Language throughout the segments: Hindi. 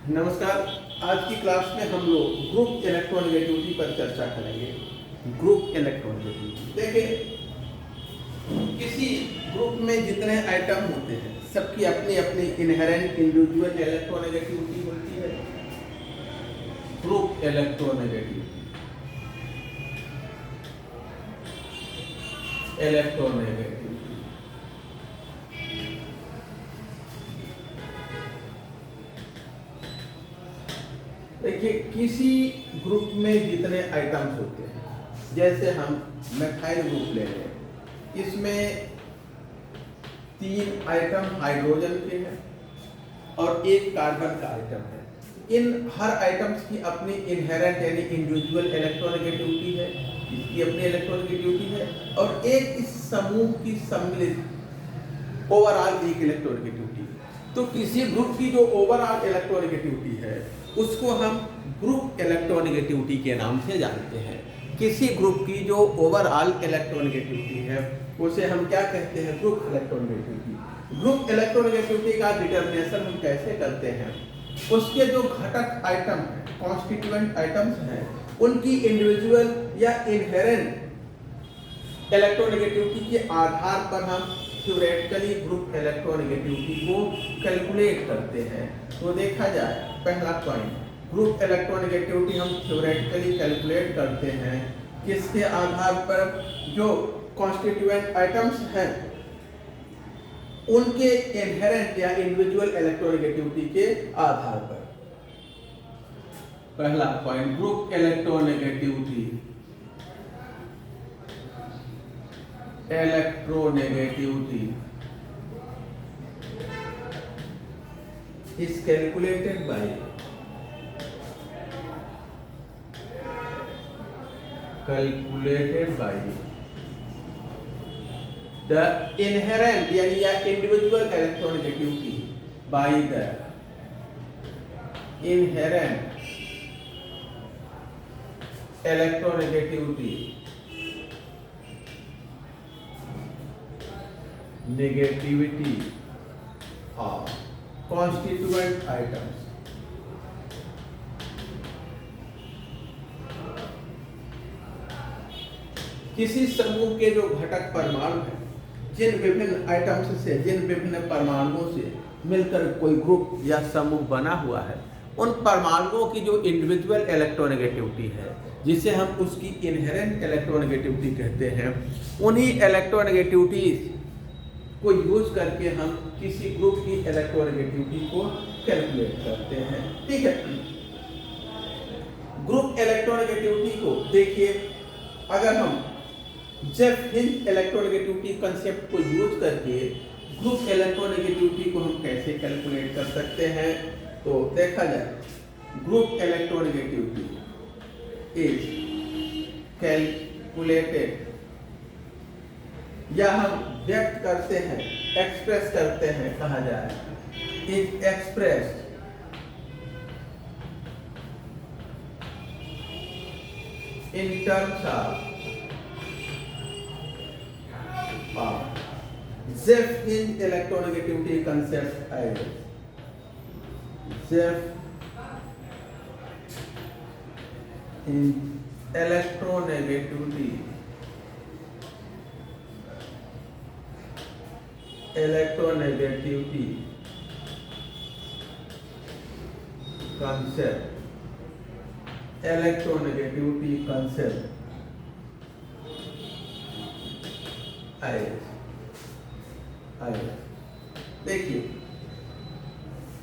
नमस्कार। आज की क्लास में हम लोग ग्रुप इलेक्ट्रोनेगेटिविटी पर चर्चा करेंगे। ग्रुप इलेक्ट्रोनेगेटिविटी देखिए, किसी ग्रुप में जितने आइटम होते हैं सबकी अपनी अपनी इनहेरेंट इंडिविजुअल इलेक्ट्रोनेगेटिविटी होती है। ग्रुप इलेक्ट्रोनेगेटिविटी देखिए, किसी ग्रुप में जितने आइटम्स होते हैं, जैसे हम मेथाइल ग्रुप ले लें, इसमें 3 आइटम हाइड्रोजन के हैं और 1 कार्बन का आइटम है। इन हर आइटम्स की अपनी इनहेरेंट यानी इंडिविजुअल इलेक्ट्रोनेगेटिविटी है, इसकी अपनी इलेक्ट्रोनेगेटिविटी है और एक इस समूह की सम्मिलित ओवरऑल एक इलेक्ट्रोनेगेटिविटी है। तो किसी ग्रुप की जो ओवरऑल इलेक्ट्रोनेगेटिविटी है उसको हम ग्रुप इलेक्ट्रोनेगेटिविटी के नाम से जानते हैं। किसी ग्रुप की जो ओवरऑल इलेक्ट्रोनेगेटिविटी है उसे हम क्या कहते हैं? Group electronegativity. ग्रुप इलेक्ट्रोनेगेटिविटी का डिटर्मिनेशन हम कैसे करते हैं? उसके जो घटक आइटम हैं, कॉन्स्टिट्यूएंट आइटम्स हैं, उनकी इंडिविजुअल या इनहेरेंट इलेक्ट्रोनेगेटिविटी के आधार पर हम थ्योरेटिकली ग्रुप इलेक्ट्रोनेगेटिविटी को कैलकुलेट करते हैं। तो देखा जाए, पहला पॉइंट, ग्रुप इलेक्ट्रोनेगेटिविटी हम थ्योरेटिकली कैलकुलेट करते हैं किसके आधार पर? जो कॉन्स्टिट्यूएंट आइटम्स हैं उनके इनहेरेंट या इंडिविजुअल इलेक्ट्रोनेगेटिविटी के आधार पर। पहला point, group electronegativity is calculated by the inherent यानी या individual electronegativity by the inherent electronegativity of constituent items किसी समूह के जो घटक परमाणु हैं, जिन विभिन्न आइटम्स से, जिन विभिन्न परमाणुओं से मिलकर कोई ग्रुप या समूह बना हुआ है, उन परमाणुओं की जो इंडिविजुअल इलेक्ट्रोनेगेटिविटी है, जिसे हम उसकी इनहेरेंट इलेक्ट्रोनेगेटिविटी कहते हैं, उन्हीं इलेक्ट्रोनेगेटिविटीज को यूज करके हम किसी ग्रुप की इलेक्ट्रोनेगेटिविटी को कैलकुलेट करते हैं। ठीक है, ग्रुप इलेक्ट्रोनेगेटिविटी को देखिए, अगर हम जेफ हिंज इलेक्ट्रोनेगेटिविटी कंसेप्ट को यूज करके ग्रुप इलेक्ट्रोनेगेटिविटी को हम कैसे कैलकुलेट कर सकते हैं, तो देखा जाए, ग्रुप इलेक्ट्रोनेगेटिविटी इज कैलकुलेटेड या हम व्यक्त करते हैं, एक्सप्रेस करते हैं, कहा जाए, is expressed in terms of Zeff-Hinge electronegativity concept as Zeff-Hinge electronegativity concept देखिए,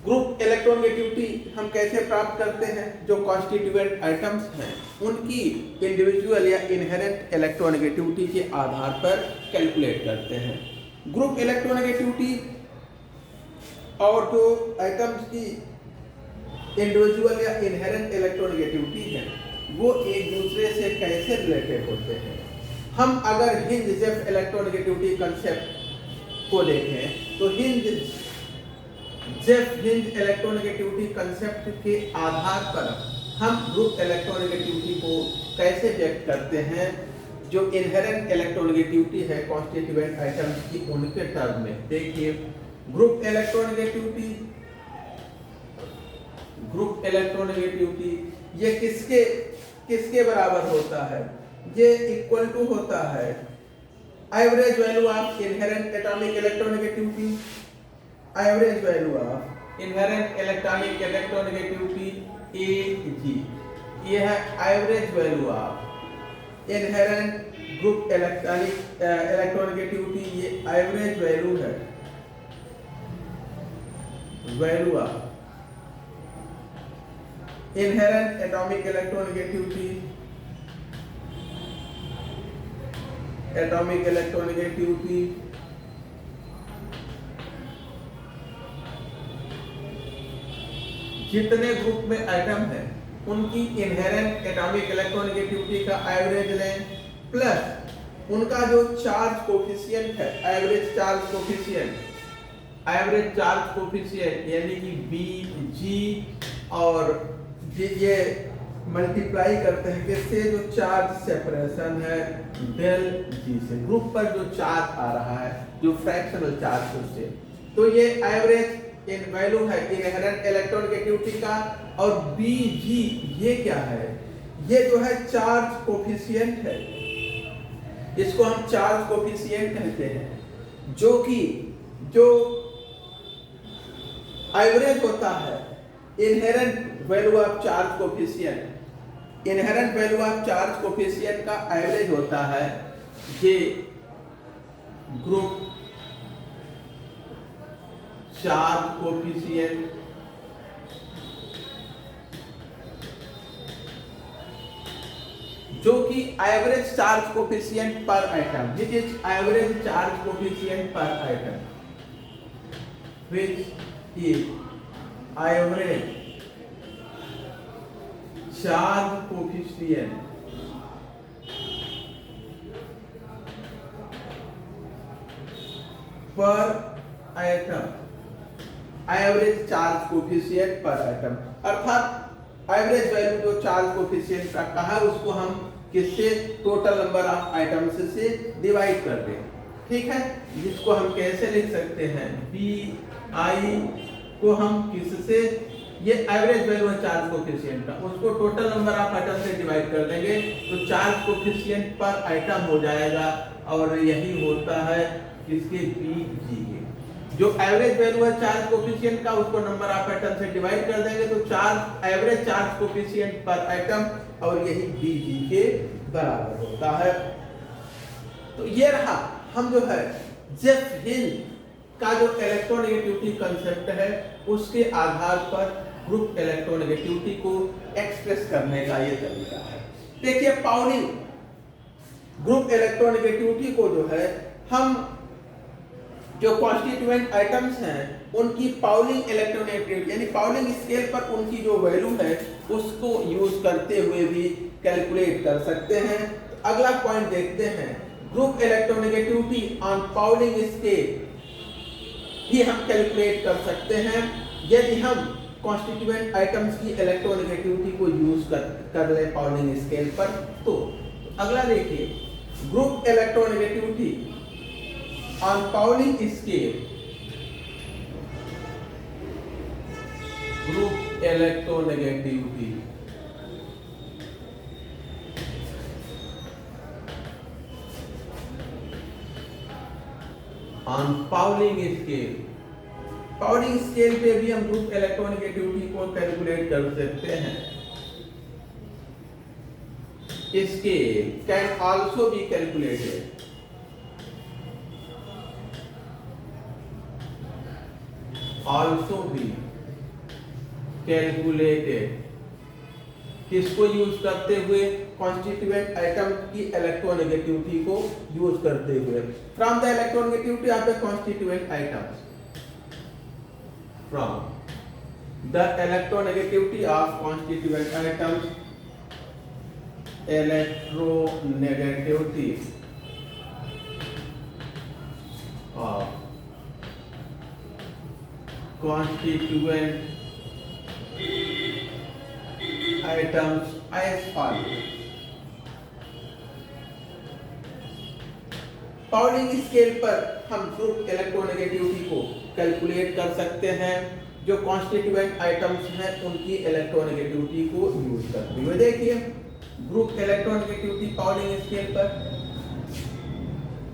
ग्रुप इलेक्ट्रोनेगेटिविटी हम कैसे प्राप्त करते हैं? जो कॉन्स्टिट्यूएंट आइटम्स हैं उनकी इंडिविजुअल या इनहेरेंट इलेक्ट्रोनेगेटिविटी के आधार पर कैलकुलेट करते हैं। ग्रुप इलेक्ट्रोनेगेटिविटी और जो आइटम्स की इंडिविजुअल या इनहेरेंट इलेक्ट्रोनेगेटिविटी है वो एक दूसरे से कैसे रिलेटेड होते हैं? हम अगर हिंज जेफ इलेक्ट्रोनेगेटिविटी कंसेप्ट को देखें तो जेफ हिंज इलेक्ट्रोनेगेटिविटी कंसेप्ट के आधार पर हम ग्रुप इलेक्ट्रोनेगेटिविटी को कैसे व्यक्त करते हैं? जो इनहेरेंट इलेक्ट्रोनेगेटिविटी है कॉन्स्टिट्यूएंट आइटम्स की, उनके टर्म में देखिए, ग्रुप इलेक्ट्रोनेगेटिविटी ये किसके किसके बराबर होता है? ये इक्वल टू होता है average value of inherent atomic electronegativity, average value of inherent electronic electronegativity Ag, ये है average value of inherent group electronic electronegativity, ये एवरेज वैल्यू है, value of inherent atomic electronegativity, atomic electronegativity जितने ग्रुप में एटम है उनकी इनहेरेंट एटॉमिक इलेक्ट्रोनेगेटिविटी का एवरेज लें, प्लस उनका जो चार्ज कोफिशिएंट है, average charge coefficient, average charge coefficient यानी कि Bg, और ये मल्टीप्लाई करते हैं किससे? जो चार्ज सेपरेशन है डेल G से, ग्रुप पर जो चार्ज आ रहा है, जो फ्रैक्शनल चार्ज उससे। तो ये एवरेज इन वैल्यू है इनहेरेंट इलेक्ट्रोनेगेटिविटी का, और Bg ये क्या है? ये जो है चार्ज कोफिशिएंट है, इसको हम चार्ज कोफिशिएंट कहते हैं, जो कि जो एवरेज होता है inherent value of charge coefficient, inherent value of charge coefficient का एवरेज होता है ये ग्रुप चार्ज कोफिशिएंट जो कि average charge coefficient per atom, which is average charge coefficient per atom, which is average charge coefficient per atom, average charge coefficient per atom, अर्थात एवरेज वैल्यू जो चार्ज कोफिशिएंट का कहा उसको हम किससे? टोटल नंबर ऑफ आइटम्स से डिवाइड कर दें, ठीक है, जिसको हम कैसे लिख सकते हैं? Bi को हम किससे, ये एवरेज वैल्यू है चार्ज कोफिशिएंट का, उसको टोटल नंबर ऑफ आइटम से डिवाइड कर देंगे तो चार्ज कोफिशिएंट पर आइटम हो जाएगा, और यही होता है किसके? Bg के। जो एवरेज वैल्यू है चार्ज कोफिशिएंट का उसको नंबर ऑफ एटम से डिवाइड कर देंगे तो charge average charge coefficient per atom, और यही Bg के बराबर होता है। तो ये रहा हम जो है जेफ हिल का जो इलेक्ट्रोनेगेटिविटी कंसेप्ट है उसके आधार पर ग्रुप इलेक्ट्रोनेगेटिविटी को एक्सप्रेस करने का ये तरीका है। देखिए पाउलिंग ग्रुप इलेक्ट्रोनेगेटिविटी को जो है हम जो कॉन्स्टिट्यूएंट आइटम्स हैं उनकी पाउलिंग इलेक्ट्रोनेगेटिविटी यानी पाउलिंग स्केल पर उनकी जो वैल्यू है उसको यूज करते हुए भी कैलकुलेट कर सकते हैं। तो अगला पॉइंट देखते हैं, group electronegativity on Pauling scale भी हम कैलकुलेट कर सकते हैं यदि हम कॉन्स्टिट्यूएंट आइटम्स की इलेक्ट्रोनेगेटिविटी को यूज कर ले पाउलिंग स्केल पर। तो अगला देखिए, group electronegativity on Pauling scale, group electronegativity on Pauling scale, Pauling scale पे भी हम ग्रुप इलेक्ट्रोनेगेटिविटी को कैलकुलेट कर सकते हैं। Scale can also be calculated, also be calculated, किसको यूज करते हुए? कॉन्स्टिट्यूएंट आइटम की इलेक्ट्रोनेगेटिविटी को यूज करते हुए। From the electronegativity of the constituent items, from the electronegativity of constituent items, electronegativity of constituent items as follows। Pauling scale पर हम ग्रुप इलेक्ट्रोनेगेटिविटी को कैलकुलेट कर सकते हैं जो कॉन्स्टिट्यूएंट आइटम्स हैं उनकी इलेक्ट्रोनेगेटिविटी को यूज करते हुए देखिए ग्रुप इलेक्ट्रोनेगेटिविटी पाउलिंग स्केल पर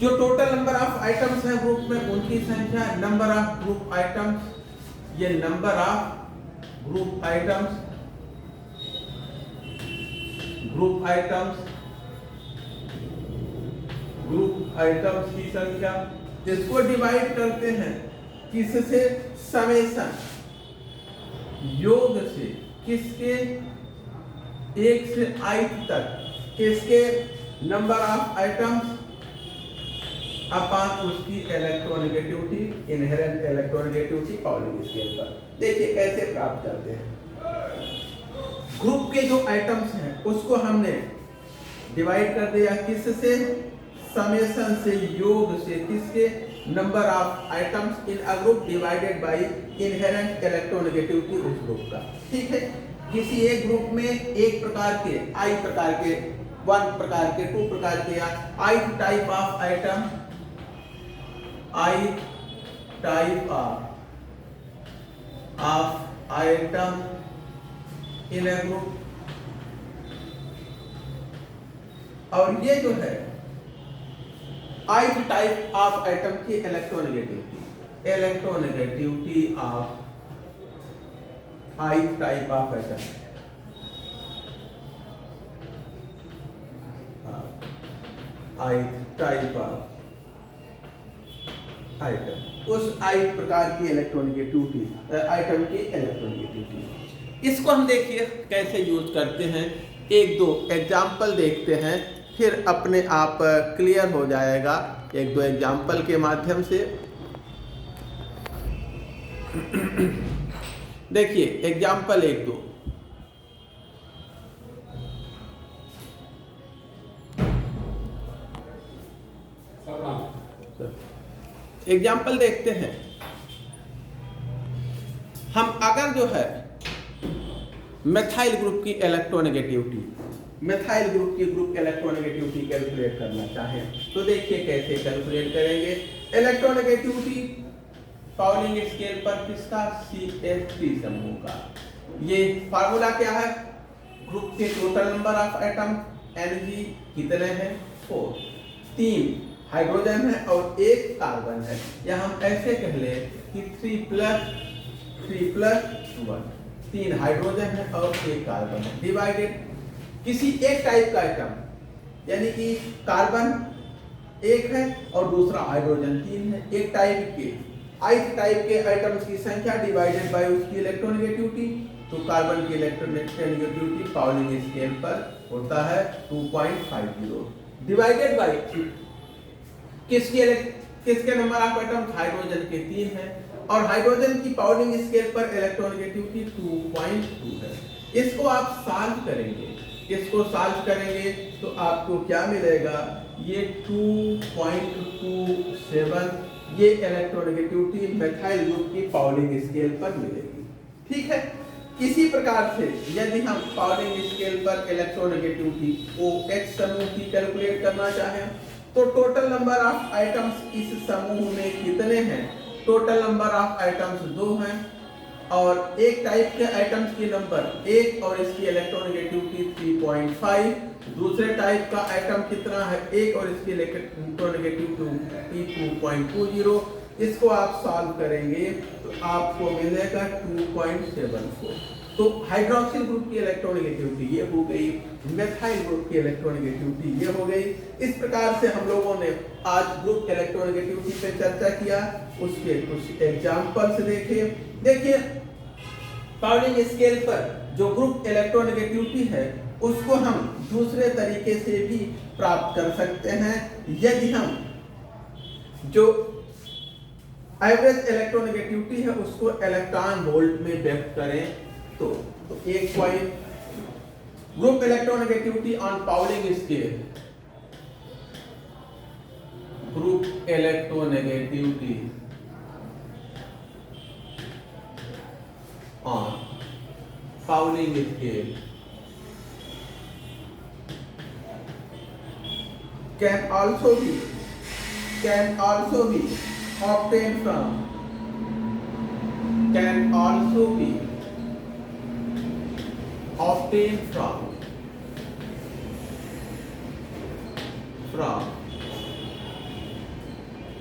जो टोटल नंबर ऑफ आइटम्स हैं ग्रुप में उनकी संख्या, नंबर ऑफ ग्रुप आइटम्स, ये नंबर ऑफ ग्रुप आइटम्स की संख्या, इसको डिवाइड करते हैं किससे, समेशन, योग से, किसके, 1 से i तक, किसके नंबर ऑफ आइटम्स अपॉन उसकी electronegativity, inherent electronegativity Pauling scale पर। देखिए कैसे प्राप्त करते हैं। ग्रुप के जो आइटम्स हैं उसको हमने डिवाइड कर दिया किससे, समेशन से, योग से, किसके, number of items in a group divided by inherent electronegativity उस ग्रुप का। ठीक है, किसी एक ग्रुप में एक प्रकार के, i प्रकार के, 1 प्रकार के, 2 प्रकार के, या i type of item, i type of item in a group, और ये जो है i टाइप ऑफ आइटम की electronegativity of i type of item, i type of item, उस i प्रकार की इलेक्ट्रोनेगेटिविटी, आइटम की इलेक्ट्रोनेगेटिविटी। इसको हम देखिए कैसे यूज करते हैं, 1-2 एग्जाम्पल देखते हैं, फिर अपने आप क्लियर हो जाएगा 1-2 एग्जाम्पल के माध्यम से। देखिए एग्जाम्पल 1-2, एग्जाम्पल देखते हैं। हम अगर जो है मेथाइल ग्रुप की इलेक्ट्रोनेगेटिविटी, मेथाइल ग्रुप की ग्रुप इलेक्ट्रोनेगेटिविटी कैलकुलेट करना चाहें तो देखिए कैसे कैलकुलेट करेंगे। इलेक्ट्रोनेगेटिविटी पाउलिंग स्केल पर किसका, CH3 समूह का। ये फार्मूला क्या है, ग्रुप के total number of atom Ng कितने हैं, 4, 3 हाइड्रोजन है और 1 कार्बन है, या हम ऐसे कह ले कि 3 + 1, 3 हाइड्रोजन है और 1 कार्बन है, डिवाइडेड किसी एक टाइप का आइटम, यानी कि कार्बन 1 है और दूसरा हाइड्रोजन 3 है, एक टाइप के ith टाइप के आइटम्स की संख्या डिवाइडेड बाय उसकी इलेक्ट्रोनेगेटिविटी, तो कार्बन की इलेक्ट्रोनेगेटिविटी पाउलिंग स्केल पर होता है 2.50, डिवाइडेड बाय किसके नंबर ऑफ आइटम्स, हाइड्रोजन के 3 है, और हाइड्रोजन की पाउलिंग स्केल पर इलेक्ट्रोनेगेटिविटी 2.2 है। इसको आप सॉल्व करेंगे, इसको सॉल्व करेंगे तो आपको क्या मिलेगा, ये 2.27 ये इलेक्ट्रोनेगेटिविटी मेथाइल ग्रुप की पाउलिंग स्केल पर मिलेगी। ठीक है, इसी प्रकार से यदि हम पाउलिंग स्केल पर इलेक्ट्रोनेगेटिविटी OH समूह की कैलकुलेट करना चाहें तो टोटल नंबर ऑफ आइटम्स इस समूह में कितने हैं, टोटल नंबर ऑफ आइटम्स 2 हैं, और एक टाइप के आइटम्स की नंबर 1 और इसकी इलेक्ट्रोनेगेटिविटी 3.5, दूसरे टाइप का आइटम कितना है, 1 और इसकी इलेक्ट्रोनेगेटिविटी 2.20। इसको आप सॉल्व करेंगे तो आपको मिलेगा 2.74। तो हाइड्रोक्सिल ग्रुप की इलेक्ट्रोनेगेटिविटी ये हो गई, मेथाइल ग्रुप की इलेक्ट्रोनेगेटिविटी ये हो गई। इस प्रकार से हम लोगों ने आज ग्रुप इलेक्ट्रोनेगेटिविटी पे चर्चा किया, उसके कुछ एग्जांपल्स देखे। देखिए पाउलिंग स्केल पर जो ग्रुप इलेक्ट्रोनेगेटिविटी है उसको हम दूसरे तरीके से भी प्राप्त कर सकते हैं। यदि हम जो एवरेज इलेक्ट्रोनेगेटिविटी है उसको इलेक्ट्रॉन वोल्ट में व्यक्त करें तो एक point group electronegativity on Pauling scale, group electronegativity on Pauling scale can also be obtained from can also be obtained from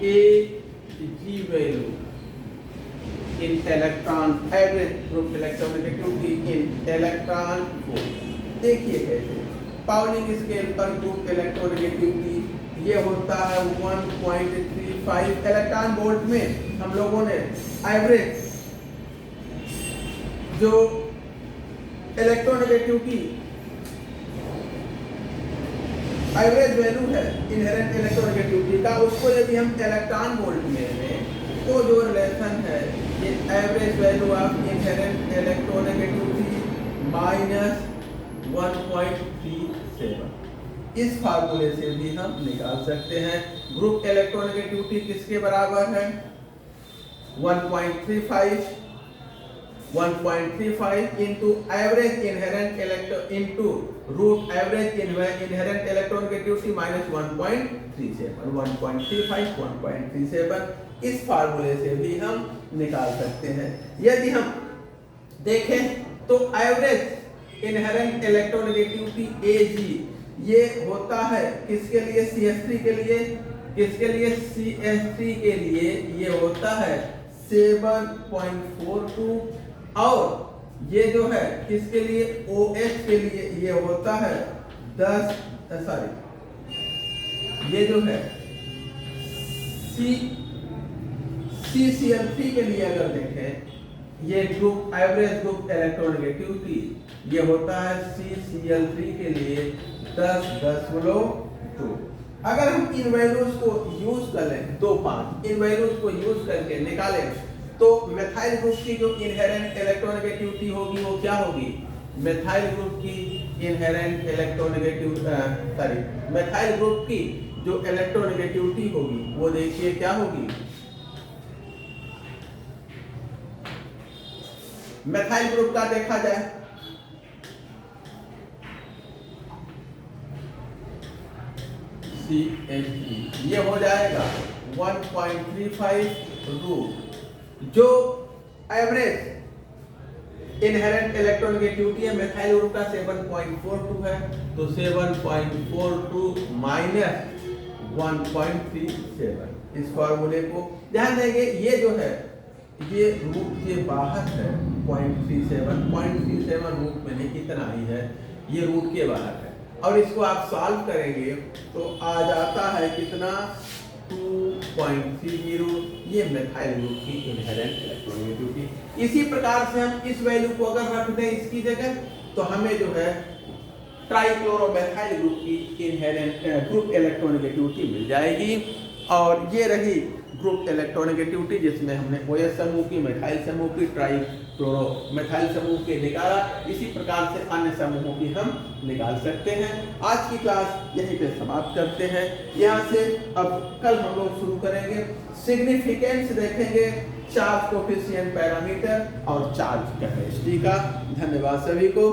a G value in electron average group electronegativity in electron volt। देखिए कैसे पाउलिंग स्केल पर ग्रुप इलेक्ट्रोनेगेटिविटी ये होता है 1.35 इलेक्ट्रॉन वोल्ट में। हम लोगों ने एवरेज जो इलेक्ट्रोनेगेटिविटी एवरेज वैल्यू है इनहेरेंट इलेक्ट्रोनेगेटिविटी का, उसको यदि हम इलेक्ट्रॉन वोल्ट में लें तो जो रिलेशन है ये average value of inherent electronegativity minus 1.37, इस फार्मूले से भी हम निकाल सकते हैं। ग्रुप इलेक्ट्रोनेगेटिविटी किसके बराबर है 1.35 into average inherent electron into root average inherent electronegativity minus 1.35 1.37, इस फार्मूले से भी हम निकाल सकते हैं। यदि हम देखें तो एवरेज इनहेरेंट इलेक्ट्रोनेगेटिविटी Ag ये होता है किसके लिए CH3 के लिए, किसके लिए CH3 के लिए ये होता है 7.42 और ये जो है किसके लिए OH के लिए ये होता है 10 ये जो है CCl3 के लिए अगर देखें ये ग्रुप एवरेज ग्रुप इलेक्ट्रोनेगेटिविटी ये होता है CCl3 के लिए 10.2। अगर हम इन वैल्यूज को यूज कर लें 2-5 इन वैल्यूज को यूज करके निकालें तो मेथाइल ग्रुप की जो इनहेरेंट इलेक्ट्रोनेगेटिविटी होगी वो क्या होगी, मेथाइल ग्रुप की इनहेरेंट इलेक्ट्रोनेगेटिविटी मेथाइल ग्रुप की जो इलेक्ट्रोनेगेटिविटी होगी वो देखिए क्या होगी। मेथाइल ग्रुप का देखा जाए CH3 ये हो जाएगा 1.35 रूट, जो एवरेज इनहेरेंट इलेक्ट्रोनेगेटिविटी है मेथाइल ग्रुप का 7.42 है, तो 7.42 माइनस 1.37, इस फॉर्मूले को ध्यान देंगे। ये जो है ये रूट के बाहर है 0.37 रूट में नहीं इतना ही है, ये रूट के बाहर है और इसको आप सॉल्व करेंगे तो आ जाता है कितना 2.30, ये मेथाइल ग्रुप की इनहेरेंट इलेक्ट्रोनेगेटिविटी। इसी प्रकार से हम इस वैल्यू को अगर रख दें इसकी जगह तो हमें जो है ट्राइक्लोरोमेथाइल ग्रुप की इनहेरेंट ग्रुप इलेक्ट्रोनेगेटिविटी मिल जाएगी। और ये रही ग्रुप इलेक्ट्रोनेगेटिविटी जिसमें हमने OH समूह की, मेथाइल समूह की, ट्राइक्लोरोमेथाइल समूह के निकाला। इसी प्रकार से अन्य समूहों की हम निकाल सकते हैं। आज की क्लास यहीं पे समाप्त करते हैं। यहाँ से अब कल हम लोग शुरू करेंगे सिग्निफिकेंस देखेंगे, चार्ज कोफिशिएंट पैरामीटर और चार्ज कैपेसिटी का। धन्यवाद सभी को।